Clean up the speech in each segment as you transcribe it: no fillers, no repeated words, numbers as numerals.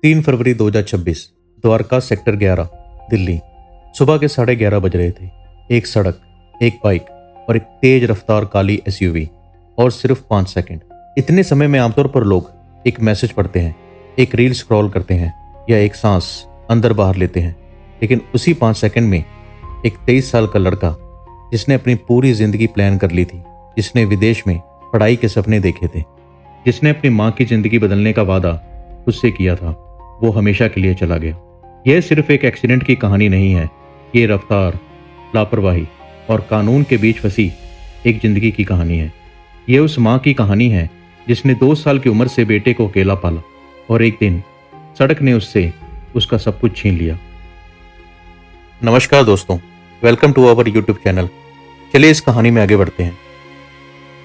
3 फरवरी 2026 Dwarka sector 11 Delhi. सुबह के 11:30 बज रहे थे। एक सड़क, एक बाइक और एक तेज रफ्तार काली एसयूवी और सिर्फ 5 सेकंड। इतने समय में आमतौर पर लोग एक मैसेज पढ़ते हैं, एक रील स्क्रॉल करते हैं या एक सांस अंदर बाहर लेते हैं। लेकिन उसी 5 सेकंड में एक 23 साल का लड़का जिसने अपनी पूरी जिंदगी प्लान कर ली थी, जिसने विदेश में पढ़ाई के सपने देखे थे, जिसने अपनी माँ की जिंदगी बदलने का वादा उससे किया था, वो हमेशा के लिए चला गया। यह सिर्फ एक एक्सीडेंट की कहानी नहीं है, ये रफ्तार, लापरवाही और कानून के बीच फंसी एक जिंदगी की कहानी है। यह उस माँ की कहानी है जिसने 2 साल की उम्र से बेटे को अकेला पाला और एक दिन सड़क ने उससे उसका सब कुछ छीन लिया। नमस्कार दोस्तों, welcome to our YouTube channel. चलिए इस कहानी में आगे बढ़ते हैं।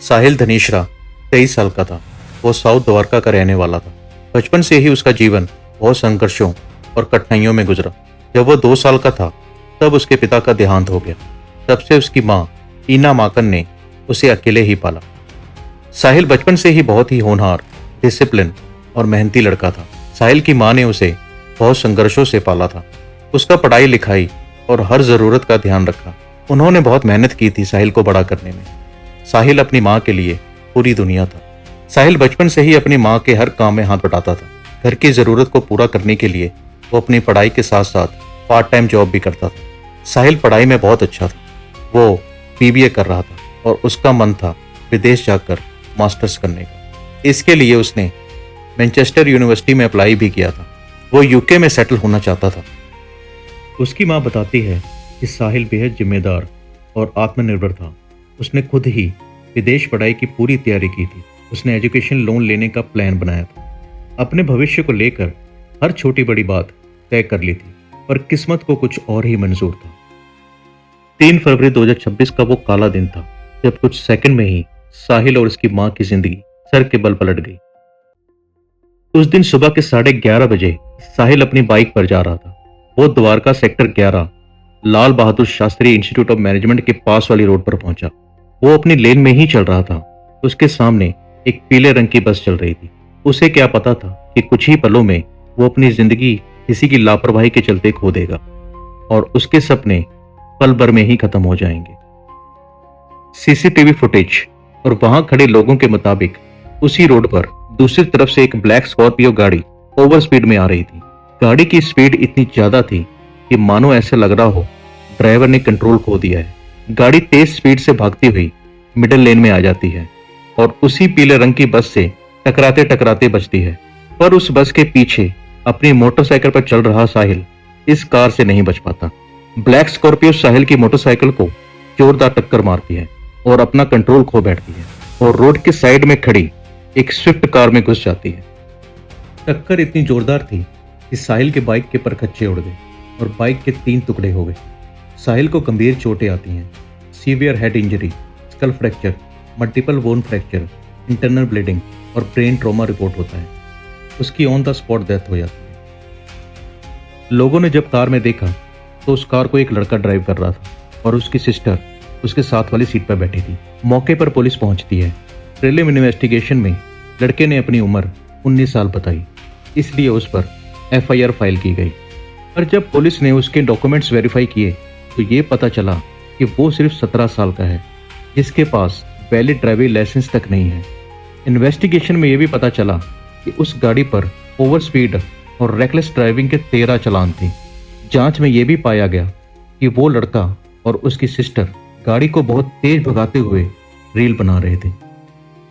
साहिल धनीशरा 23 साल का था। वो साउथ द्वारका का रहने वाला था। बचपन से ही उसका जीवन बहुत संघर्षों और कठिनाइयों में गुजरा। जब वो 2 साल का था तब उसके पिता का देहांत हो गया। तब से उसकी माँ ईना माकन ने उसे अकेले ही पाला। साहिल बचपन से ही बहुत ही होनहार, डिसिप्लिन और मेहनती लड़का था। साहिल की माँ ने उसे बहुत संघर्षों से पाला था। उसका पढ़ाई लिखाई और हर जरूरत का ध्यान रखा। उन्होंने बहुत मेहनत की थी साहिल को बड़ा करने में। साहिल अपनी माँ के लिए पूरी दुनिया था। साहिल बचपन से ही अपनी माँ के हर काम में हाथ बटाता था। घर की जरूरत को पूरा करने के लिए वो अपनी पढ़ाई के साथ साथ पार्ट टाइम जॉब भी करता था। साहिल पढ़ाई में बहुत अच्छा था। वो बीबीए कर रहा था और उसका मन था विदेश जाकर मास्टर्स करने का। इसके लिए उसने मैनचेस्टर यूनिवर्सिटी में अप्लाई भी किया था। वो यूके में सेटल होना चाहता था। उसकी माँ बताती है कि साहिल बेहद जिम्मेदार और आत्मनिर्भर था। उसने खुद ही विदेश पढ़ाई की पूरी तैयारी की थी। उसने एजुकेशन लोन लेने का प्लान बनाया था। अपने भविष्य को लेकर हर छोटी बड़ी बात तय कर ली थी, पर किस्मत को कुछ और ही मंजूर था। 3 फरवरी 2026 का वो काला दिन था जब कुछ सेकंड में ही साहिल और उसकी माँ की जिंदगी सर के बल पलट गई। उस दिन सुबह के 11:30 बजे साहिल अपनी बाइक पर जा रहा था। वो Dwarka sector 11 Lal Bahadur Shastri institute of management के पास वाली रोड पर पहुंचा। वो अपनी लेन में ही चल रहा था। उसके सामने एक पीले रंग की बस चल रही थी। उसे क्या पता था कि कुछ ही पलों में वो अपनी जिंदगी किसी की लापरवाही के चलते खो देगा और उसके सपने पल भर में ही खत्म हो जाएंगे। सीसीटीवी फुटेज और वहां खड़े लोगों के मुताबिक उसी रोड पर दूसरी तरफ से एक ब्लैक स्कॉर्पियो गाड़ी ओवर स्पीड में आ रही थी। गाड़ी की स्पीड इतनी ज्यादा थी कि मानो ऐसे लग रहा हो ड्राइवर ने कंट्रोल खो दिया है। गाड़ी तेज स्पीड से भागती हुई मिडिल लेन में आ जाती है और उसी पीले रंग की बस से टकराते टकराते बचती है। पर उस बस के पीछे अपनी मोटरसाइकिल पर चल रहा साहिल इस कार से नहीं बच पाता। ब्लैक स्कॉर्पियो साहिल की मोटरसाइकिल को जोरदार टक्कर मारती है और अपना कंट्रोल खो बैठती है और रोड के साइड में खड़ी एक स्विफ्ट कार में घुस जाती है। टक्कर इतनी जोरदार थी कि साहिल के बाइक के परखच्चे उड़ गए और बाइक के 3 टुकड़े हो गए। साहिल को गंभीर चोटें आती हैं। Severe head injury, skull fracture, multiple bone fracture, internal bleeding और ब्रेन ट्रॉमा रिपोर्ट होता है। उसकी ऑन द स्पॉट डेथ हो जाती है। लोगों ने जब कार में देखा तो उस कार को एक लड़का ड्राइव कर रहा था और उसकी सिस्टर उसके साथ वाली सीट पर बैठी थी। मौके पर पुलिस पहुंचती है। प्रीलिम इन्वेस्टिगेशन में लड़के ने अपनी उम्र 19 साल बताई, इसलिए उस पर FIR फाइल की गई। पर जब पुलिस ने उसके डॉक्यूमेंट्स वेरीफाई किए तो ये पता चला कि वो सिर्फ 17 साल का है, जिसके पास वैलिड ड्राइविंग लाइसेंस तक नहीं है। इन्वेस्टिगेशन में यह भी पता चला कि उस गाड़ी पर ओवर स्पीड और रेकलेस ड्राइविंग के 13 चालान थे। जांच में यह भी पाया गया कि वो लड़का और उसकी सिस्टर गाड़ी को बहुत तेज भगाते हुए रील बना रहे थे।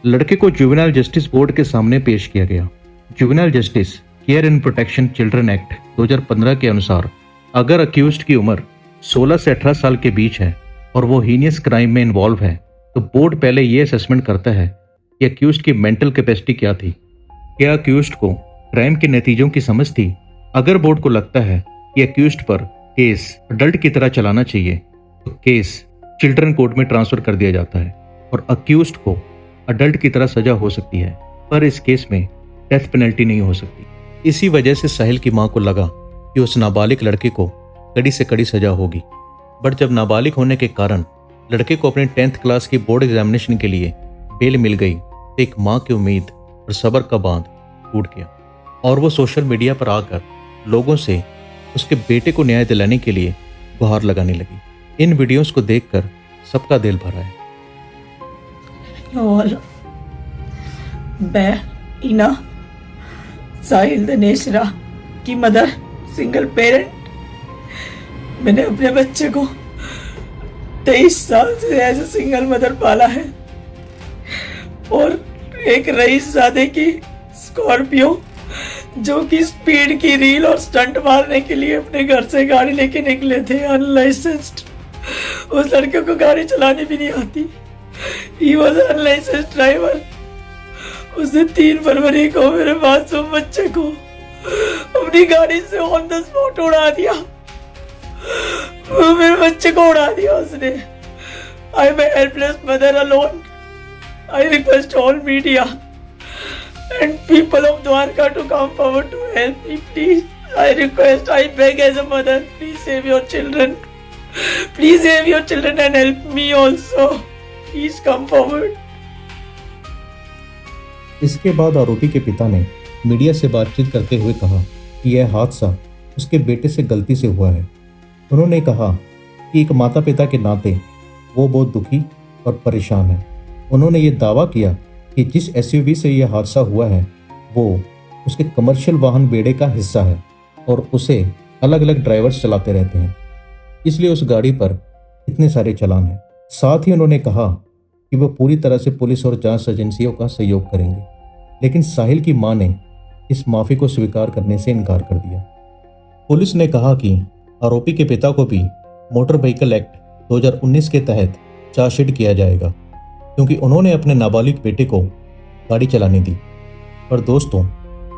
लड़के को जुवेनाइल जस्टिस बोर्ड के सामने पेश किया गया। Juvenile justice care and protection children act 2015 के अनुसार अगर अक्यूज्ड की उम्र 16 से 18 साल के बीच है और वो हीनियस क्राइम में इन्वॉल्व है तो बोर्ड पहले ये असेसमेंट करता है कि अक्यूज्ड की मेंटल कैपेसिटी क्या थी। क्या अक्यूज्ड को क्राइम के नतीजों की समझ थी? अगर बोर्ड को लगता है कि अक्यूज्ड पर केस अडल्ट की तरह चलाना चाहिए तो केस चिल्ड्रन कोर्ट में ट्रांसफर कर दिया जाता है और अक्यूज्ड को अडल्ट की तरह सजा हो सकती है, पर इस केस में डेथ पेनल्टी नहीं हो सकती। इसी वजह से साहिल की मां को लगा कि उस नाबालिग लड़के को कड़ी से कड़ी सजा होगी। बट जब नाबालिग होने के कारण लड़के को अपने 10th क्लास की बोर्ड एग्जामिनेशन के लिए बेल मिल गई तो एक माँ की उम्मीद और सब्र का बांध टूट गया। और वो सोशल मीडिया पर आकर लोगों से उसके बेटे को न्याय दिलाने के लिए गुहार लगाने लगी। इन वीडियोस को देखकर सबका दिल भरा है। और मैं इना साहिल दनेशरा की मदर, सिंगल पेरेंट। मैंने अपने बच्चे को 23 साल से एज ए सिंगल मदर पाला है और एक रईसजादे की स्कॉर्पियो जो कि स्पीड की रील और स्टंट मारने के लिए अपने घर से गाड़ी लेके निकले थे अनलाइसेंस्ड। उस लड़के को गाड़ी चलानी भी नहीं आती। He was an unlicensed driver। उसने 3 फरवरी को मेरे मासूम बच्चे को अपनी गाड़ी से ऑन द स्पॉट उड़ा दिया। मेरे बच्चे को उड़ा दिया उसने। I am a helpless mother alone। I request all media and people of Dwarka to come forward to help me, please। I request, I beg as a mother, please save your children। Please save your children and help me also। Please come forward। इसके बाद आरोपी के पिता ने media से बातचीत करते हुए कहा कि यह हादसा उसके बेटे से गलती से हुआ है। उन्होंने कहा कि एक माता पिता के नाते वो बहुत दुखी और परेशान है। उन्होंने ये दावा किया कि जिस एसयूवी से यह हादसा हुआ है वो उसके कमर्शियल वाहन बेड़े का हिस्सा है और उसे अलग अलग ड्राइवर्स चलाते रहते हैं, इसलिए उस गाड़ी पर इतने सारे चालान हैं। साथ ही उन्होंने कहा कि वो पूरी तरह से पुलिस और जांच एजेंसियों का सहयोग करेंगे, लेकिन साहिल की मां ने इस माफी को स्वीकार करने से इनकार कर दिया। पुलिस ने कहा कि आरोपी के पिता को भी मोटर व्हीकल एक्ट 2019 के तहत चार्जशीट किया जाएगा क्योंकि उन्होंने अपने नाबालिग बेटे को गाड़ी चलाने दी। पर दोस्तों,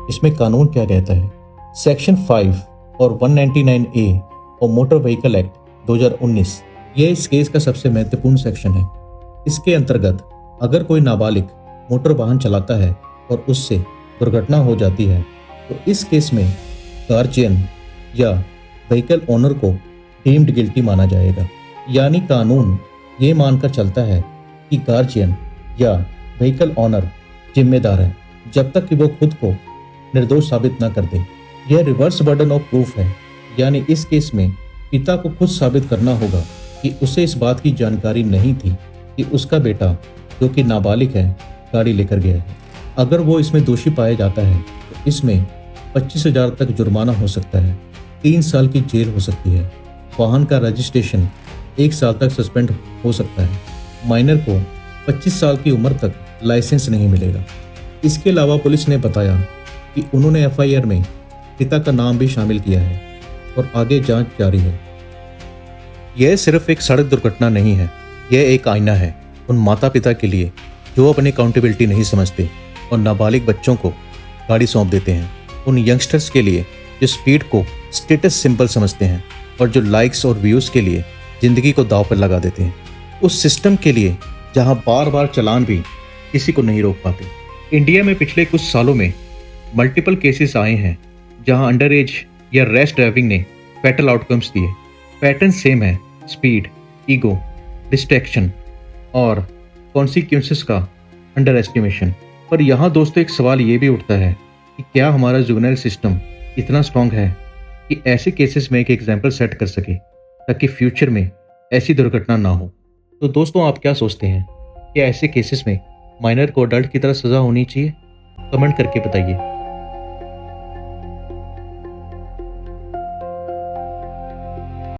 इसमें कानून क्या कहता है? सेक्शन 5 और 199A और मोटर व्हीकल एक्ट 2019 यह इस केस का सबसे महत्वपूर्ण सेक्शन है। इसके अंतर्गत अगर कोई नाबालिग मोटर वाहन चलाता है और उससे दुर्घटना हो जाती है तो इस केस में गार्जियन या व्हीकल ओनर को डीम्ड गिल्टी माना जाएगा। यानी कानून ये मानकर चलता है कि गार्जियन या व्हीकल ओनर जिम्मेदार है जब तक कि वो खुद को निर्दोष साबित न कर दे। यह रिवर्स बर्डन ऑफ प्रूफ है, यानी इस केस में पिता को खुद साबित करना होगा कि उसे इस बात की जानकारी नहीं थी कि उसका बेटा जो कि नाबालिग है गाड़ी लेकर गया है। अगर वो इसमें दोषी पाया जाता है तो इसमें 25,000 तक जुर्माना हो सकता है, 3 साल की जेल हो सकती है, वाहन का रजिस्ट्रेशन 1 साल तक सस्पेंड हो सकता है, माइनर को 25 साल की उम्र तक लाइसेंस नहीं मिलेगा। इसके अलावा पुलिस ने बताया कि उन्होंने FIR में पिता का नाम भी शामिल किया है और आगे जांच जारी है। यह सिर्फ एक सड़क दुर्घटना नहीं है, यह एक आईना है उन माता पिता के लिए जो अपनी अकाउंटेबिलिटी नहीं समझते और नाबालिग बच्चों को गाड़ी सौंप देते हैं, उन यंगस्टर्स के लिए जो स्पीड को स्टेटस सिंबल समझते हैं और जो लाइक्स और व्यूज़ के लिए ज़िंदगी को दांव पर लगा देते हैं, उस सिस्टम के लिए जहां बार बार चालान भी किसी को नहीं रोक पाते। इंडिया में पिछले कुछ सालों में मल्टीपल केसेस आए हैं जहां अंडर एज या रैश ड्राइविंग ने फैटल आउटकम्स दिए। पैटर्न सेम है, स्पीड, ईगो, डिस्ट्रैक्शन और कॉन्सिक्वेंसेस का अंडर एस्टिमेशन। पर यहाँ दोस्तों एक सवाल ये भी उठता है कि क्या हमारा जुवेनाइल सिस्टम इतना स्ट्रांग है कि ऐसे केसेस में एक एग्जाम्पल सेट कर सके ताकि फ्यूचर में ऐसी दुर्घटना ना हो। तो दोस्तों, आप क्या सोचते हैं कि ऐसे केसेस में माइनर को अडल्ट की तरह सज़ा होनी चाहिए? कमेंट करके बताइए।